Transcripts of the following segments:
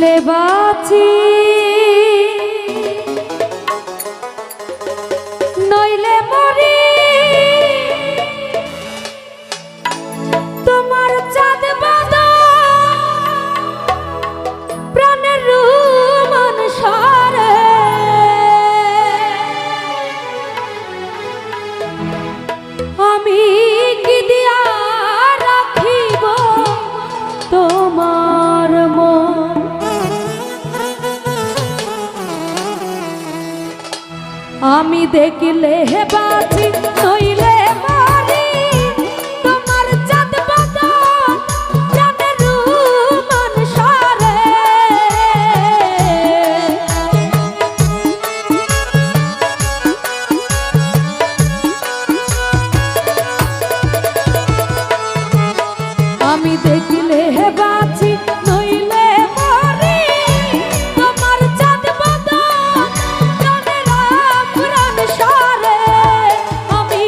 থাকিলে বাঁচি নইলে মরি তোমার চাঁদ বাঁধা প্রাণের রুমান সারে আমি কি দিয়া রাখিব তোমার মন আমি দেখিলে বাঁচি নইলে মরি তোমার চাঁদ বাঁধা প্রাণের রুমান সারে আমি দেখিলে বাঁচি নইলে মরি তোমার চাঁদ বাঁধা প্রাণের প্রাণ সারে আমি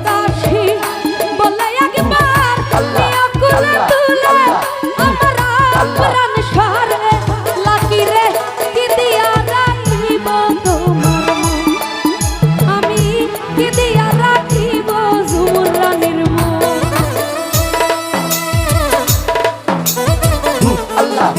দাসী বলে একবার নিয়া কুলে তুলে আমার প্রাণ সারে লাকি রে কি দিয়া রাখিব তোমার মন আমি কি দিয়া রাখিব ঝুমুর রানীর মন আল্লাহ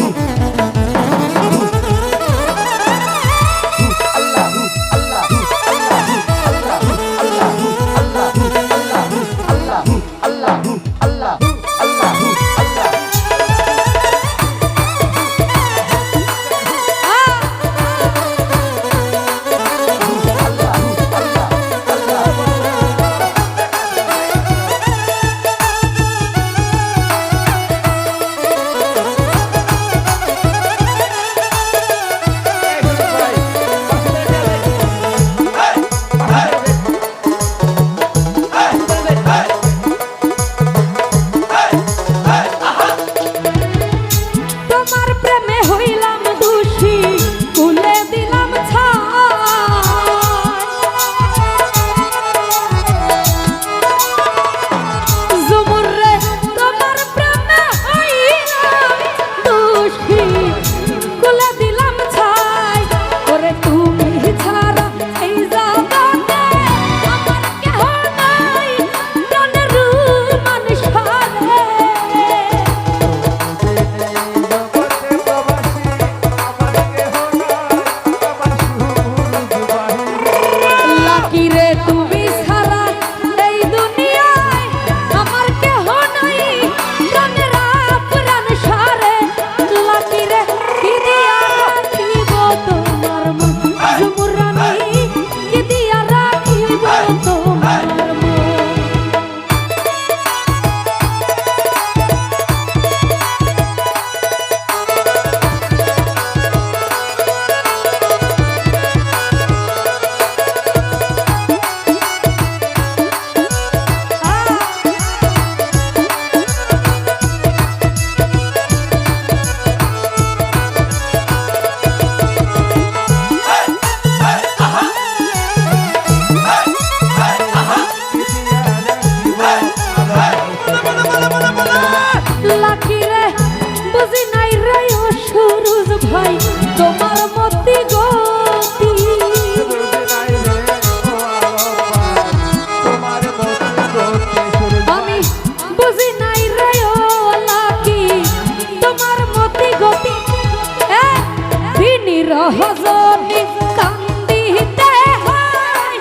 রহজনী কান্দিতে হয়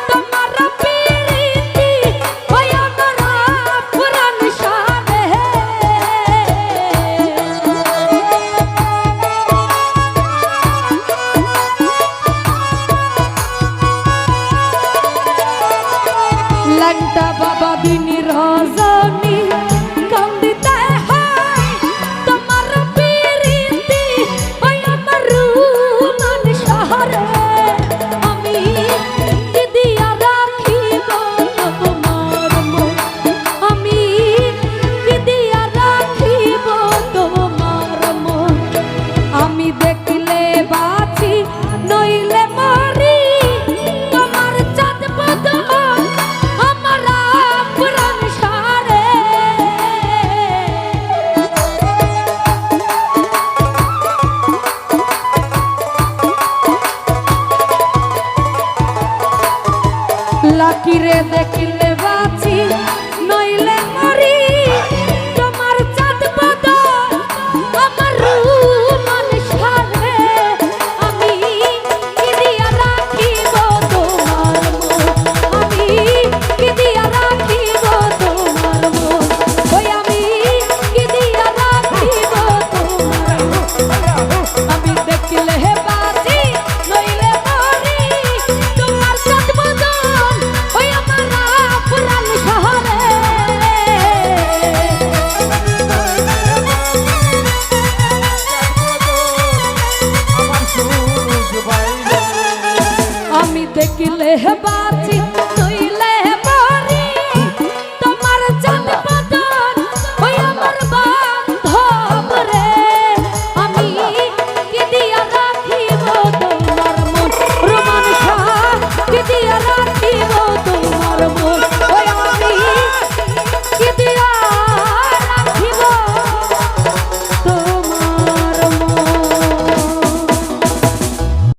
তোমার প্রীতি ওই আমার পুরাণ সারে লংটা বাবা দিন রজনী কান্দিতে হয় তোমার প্রীতি ওই আমার আমি কি দিয়া রাখিব তোমার মন আমি কি দিয়া রাখিব তোমার মন আমি দেখলে বাঁচি নইলে মরি তোমার চাঁদ বদন আমার প্রাণ সারে লাকিরে দেখলে বাঁচি নইলে মরি তোমার চাঁদ বদন আমার রূপন সারে আমি কি দিয়া রাখিব তোমার মন আমি কি দিয়া রাখিব তোমার মন ওই আমি কি দিয়া রাখিব তোমার মন আমি দেখলে বাঁচি নইলে মরি তোমার চাঁদ বদন ওই আমার পুরাণ শহরে আমি দেখলে